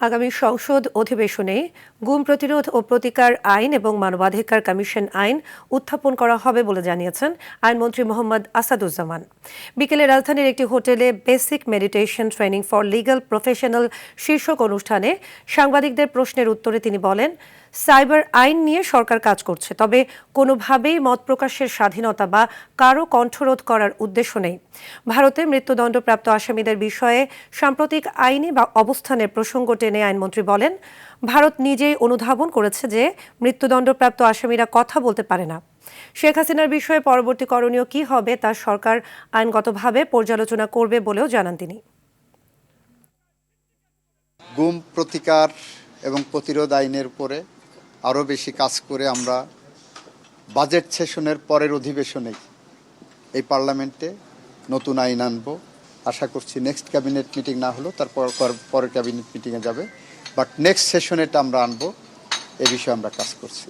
আগামী সংসদ অধিবেশনে গুম প্রতিরোধ ও প্রতিকার আইন এবং মানবাধিকার কমিশন আইন উত্থাপন করা হবে বলে জানিয়েছেন আইনমন্ত্রী মোহাম্মদ আসাদুজ্জামান। বিকেলে রাজধানীর একটি হোটেলে basic meditation training for legal professional শীর্ষক অনুষ্ঠানে সাংবাদিকদের প্রশ্নের উত্তরে তিনি বলেন, সাইবার আইন নিয়ে সরকার কাজ করছে, তবে কোনোভাবেই মত প্রকাশের স্বাধীনতা বা কারো কণ্ঠরোধ করার উদ্দেশ্য নেই। ভারতে মৃত্যুদণ্ডপ্রাপ্ত আসামিদের বিষয়ে সাম্প্রতিক আইনি বা অবস্থানের প্রসঙ্গ টেনে আইনমন্ত্রী বলেন, ভারত নিজেই অনুধাবন করেছে যে মৃত্যুদণ্ডপ্রাপ্ত আসামিরা কথা বলতে পারে না। শেখ হাসিনার বিষয়ে পরবর্তী করণীয় কী হবে তা সরকার আইনগতভাবে পর্যালোচনা করবে বলেও জানান তিনি। গুম প্রতিকার এবং প্রতিরোধ আইনের উপরে আরও বেশি কাজ করে আমরা বাজেট সেশনের পরের অধিবেশনেই এই পার্লামেন্টে নতুন আইন আনবো। আশা করছি নেক্সট ক্যাবিনেট মিটিং না হলেও তারপর পরের ক্যাবিনেট মিটিংয়ে যাবে, বাট নেক্সট সেশনে এটা আমরা আনবো। এ বিষয়ে আমরা কাজ করছি।